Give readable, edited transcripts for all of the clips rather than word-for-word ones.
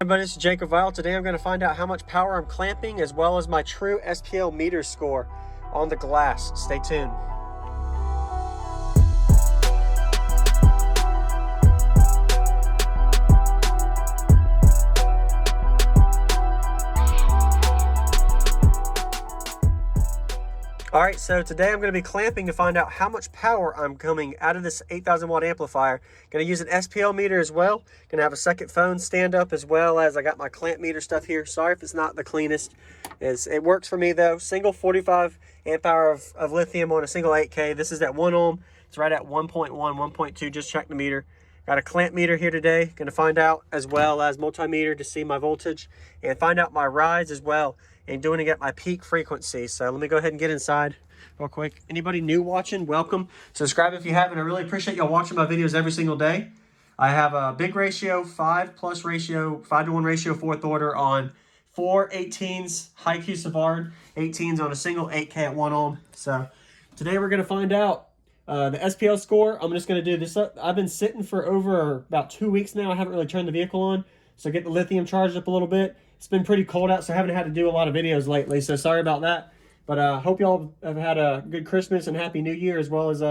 everybody, this is Jacob Vile. Today I'm going to find out how much power I'm clamping as well as my true SPL meter score on the glass. Stay tuned. Alright, so today I'm going to be clamping to find out how much power I'm coming out of this 8,000 watt amplifier. Going to use an SPL meter as well. Going to have a second phone stand up as well as I got my clamp meter stuff here. Sorry if it's not the cleanest. It works for me though. Single 45 amp hour of lithium on a single 8K. This is at 1 ohm. It's right at 1.1, 1.2. Just check the meter. Got a clamp meter here today. Going to find out as well as multimeter to see my voltage and find out my rides as well and doing it at my peak frequency. So let me go ahead and get inside real quick. Anybody new watching, welcome. Subscribe if you haven't. I really appreciate y'all watching my videos every single day. I have a big ratio, 5+ ratio, 5-to-1 ratio, fourth order on 4 18s, high-Q Savard 18s on a single 8K at 1 ohm. So today we're going to find out the SPL score. I'm just going to do this up. I've been sitting for over about 2 weeks now. I haven't really turned the vehicle on. So get the lithium charged up a little bit. It's been pretty cold out, so I haven't had to do a lot of videos lately. So sorry about that. But hope y'all have had a good Christmas and Happy New Year, as well as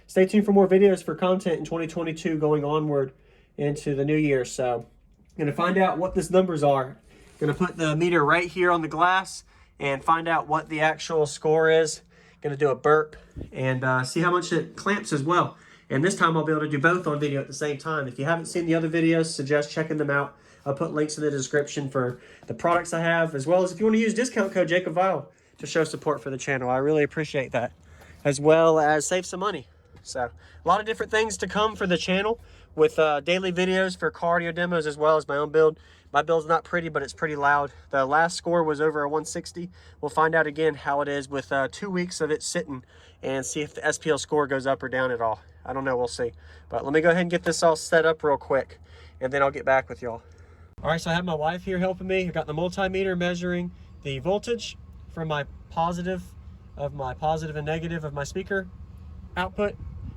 stay tuned for more videos for content in 2022 going onward into the new year. So I'm going to find out what these numbers are. Going to put the meter right here on the glass and find out what the actual score is. Going to do a burp and see how much it clamps as well. And this time I'll be able to do both on video at the same time. If you haven't seen the other videos, suggest checking them out. I'll put links in the description for the products I have, as well as if you want to use discount code Jacob Vile to show support for the channel. I really appreciate that, as well as save some money. So a lot of different things to come for the channel with daily videos for cardio demos as well as my own build. My build's not pretty, but it's pretty loud. The last score was over a 160. We'll find out again how it is with 2 weeks of it sitting and see if the SPL score goes up or down at all. I don't know, we'll see. But let me go ahead and get this all set up real quick, and then I'll get back with y'all. All right, so I have my wife here helping me. I got the multimeter measuring the voltage from my positive and negative of my speaker output.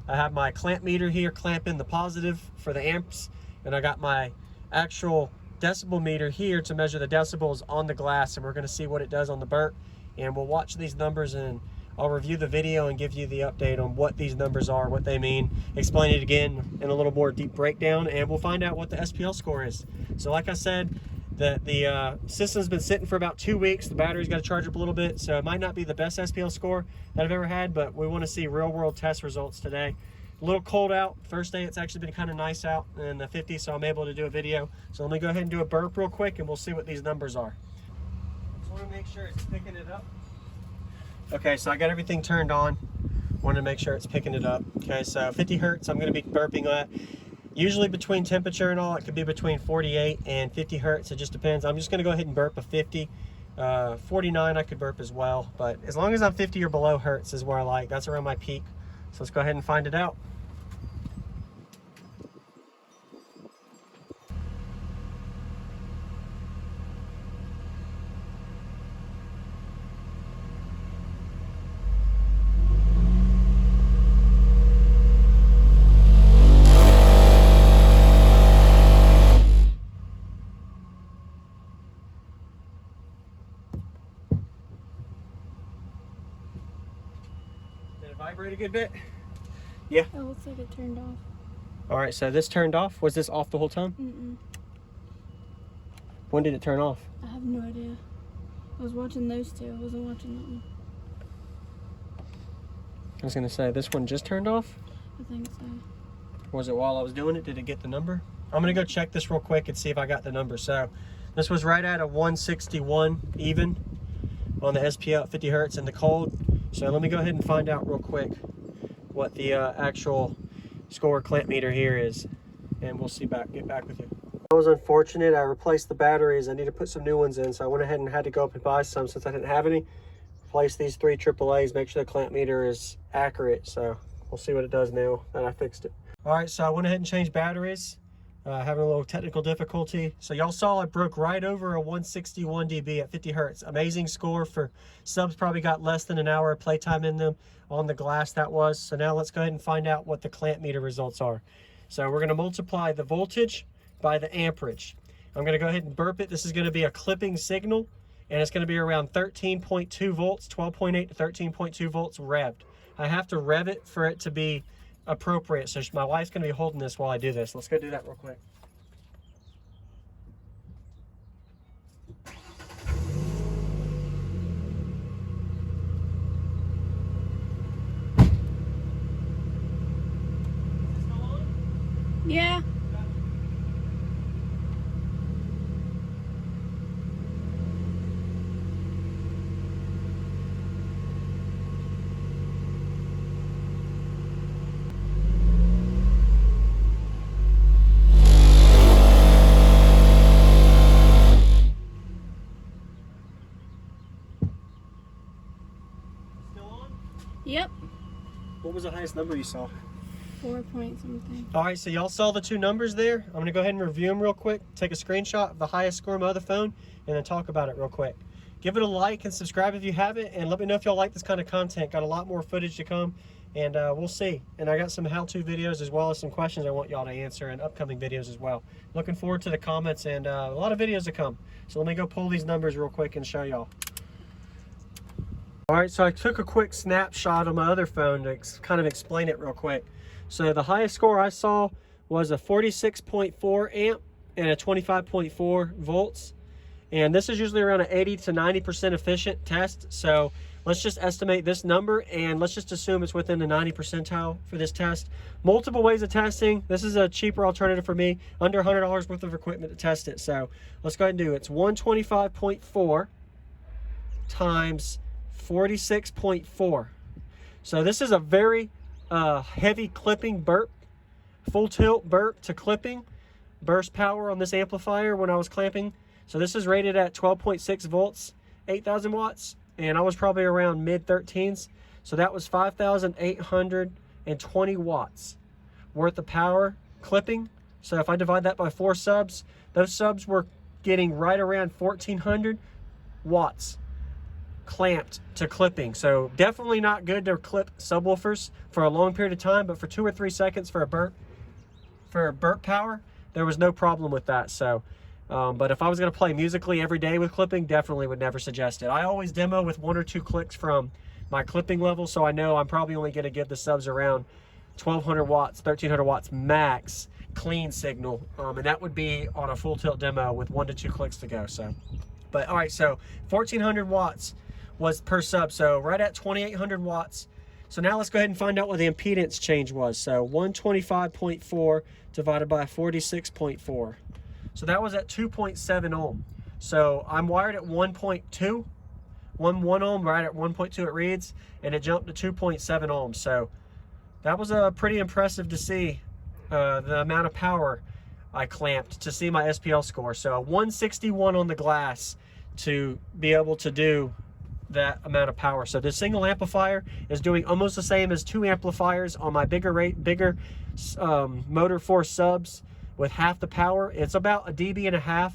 I have my clamp meter here clamping the positive for the amps, and I got my actual decibel meter here to measure the decibels on the glass, and we're going to see what it does on the burp. And we'll watch these numbers and I'll review the video and give you the update on what these numbers are, what they mean, explain it again in a little more deep breakdown, and we'll find out what the SPL score is. So like I said, the system's been sitting for about 2 weeks. The battery's got to charge up a little bit, so it might not be the best SPL score that I've ever had, but we want to see real world test results today. A little cold out. First day it's actually been kind of nice out in the 50s, so I'm able to do a video. So let me go ahead and do a burp real quick and we'll see what these numbers are. Just want to make sure it's picking it up. Okay, so I got everything turned on. Want to make sure it's picking it up. Okay, so 50 hertz I'm going to be burping at. Usually between temperature and all, it could be between 48 and 50 hertz. It just depends. I'm just going to go ahead and burp a 50. 49 I could burp as well, but as long as I'm 50 or below hertz is where I like. That's around my peak. So let's go ahead and find it out. Did it vibrate a good bit? Yeah. It looks like it turned off. All right, so this turned off. Was this off the whole time? Mm-mm. When did it turn off? I have no idea. I was watching those two. I wasn't watching that one. I was gonna say, this one just turned off? I think so. Was it while I was doing it? Did it get the number? I'm gonna go check this real quick and see if I got the number. So this was right at a 161 even on the SPL at 50 hertz in the cold. So let me go ahead and find out real quick what the actual score clamp meter here is, and we'll get back with you. That was unfortunate. I replaced the batteries. I need to put some new ones in, so I went ahead and had to go up and buy some since I didn't have any. Replace these 3 AAAs, make sure the clamp meter is accurate. So we'll see what it does now that I fixed it. All right, so I went ahead and changed batteries. Having a little technical difficulty. So y'all saw it broke right over a 161 dB at 50 hertz. Amazing score for subs. Probably got less than an hour of playtime in them on the glass that was. So now let's go ahead and find out what the clamp meter results are. So we're going to multiply the voltage by the amperage. I'm going to go ahead and burp it. This is going to be a clipping signal, and it's going to be around 13.2 volts, 12.8 to 13.2 volts revved. I have to rev it for it to be appropriate. So my wife's going to be holding this while I do this. Let's go do that real quick. Yeah. Still on? Yep. What was the highest number you saw? 4 point something. All right, so y'all saw the two numbers there. I'm gonna go ahead and review them real quick, take a screenshot of the highest score on my other phone, and then talk about it real quick. Give it a like and subscribe if you haven't, and let me know if y'all like this kind of content. Got a lot more footage to come, and we'll see. And I got some how-to videos as well as some questions I want y'all to answer in upcoming videos as well. Looking forward to the comments and a lot of videos to come. So let me go pull these numbers real quick and show y'all. All right, so I took a quick snapshot on my other phone to kind of explain it real quick. So the highest score I saw was a 46.4 amp and a 25.4 volts. And this is usually around an 80 to 90% efficient test. So let's just estimate this number and let's just assume it's within the 90 percentile for this test. Multiple ways of testing. This is a cheaper alternative for me, under $100 worth of equipment to test it. So let's go ahead and do it. It's 125.4 times 46.4. So this is a very heavy clipping burp, full tilt burp to clipping burst power on this amplifier when I was clamping. So this is rated at 12.6 volts, 8,000 watts, and I was probably around mid 13s. So that was 5,820 watts worth of power clipping. So if I divide that by 4 subs, those subs were getting right around 1,400 watts clamped to clipping. So definitely not good to clip subwoofers for a long period of time, but for 2 or 3 seconds for a burp power, there was no problem with that. So but if I was going to play musically every day with clipping, definitely would never suggest it. I always demo with 1 or 2 clicks from my clipping level, so I know I'm probably only going to give the subs around 1,200 watts, 1,300 watts max clean signal, and that would be on a full tilt demo with 1 to 2 clicks to go. So, but all right, so 1,400 watts was per sub, so right at 2,800 watts. So now let's go ahead and find out what the impedance change was. So 125.4 divided by 46.4. So that was at 2.7 ohm. So I'm wired at 1.2, 1 ohm, right at 1.2 it reads, and it jumped to 2.7 ohms. So that was pretty impressive to see the amount of power I clamped to see my SPL score. So a 161 on the glass to be able to do that amount of power. So the single amplifier is doing almost the same as 2 amplifiers on my bigger motor force subs with half the power. It's about 1.5 dB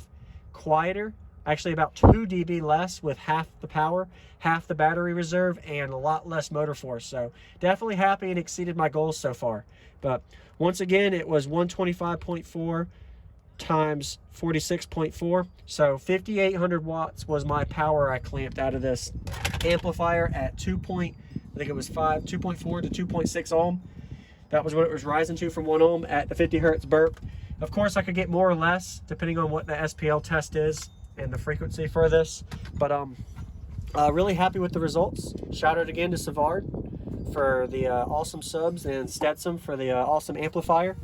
quieter, actually about 2 dB less with half the power, half the battery reserve, and a lot less motor force. So definitely happy and exceeded my goals so far. But once again, it was 125.4 times 46.4, so 5,800 watts was my power I clamped out of this amplifier at 2.4 to 2.6 ohm. That was what it was rising to from 1 ohm at the 50 hertz burp. Of course I could get more or less depending on what the SPL test is and the frequency for this, but really happy with the results. Shout out again to Savard for the awesome subs and Stetson for the awesome amplifier.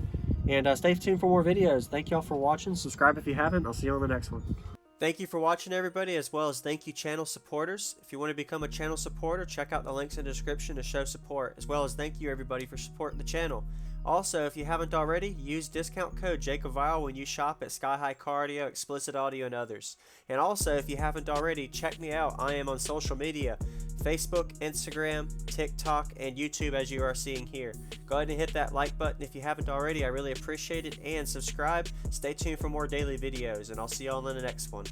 And stay tuned for more videos. Thank y'all for watching. Subscribe if you haven't. I'll see you on the next one. Thank you for watching, everybody, as well as thank you channel supporters. If you want to become a channel supporter, check out the links in the description to show support, as well as thank you everybody for supporting the channel. Also, if you haven't already, use discount code JACOBVILE when you shop at Sky High Car Audio, Explicit Audio, and others. And also, if you haven't already, check me out. I am on social media, Facebook, Instagram, TikTok, and YouTube, as you are seeing here. Go ahead and hit that like button if you haven't already. I really appreciate it. And subscribe. Stay tuned for more daily videos, and I'll see y'all in the next one.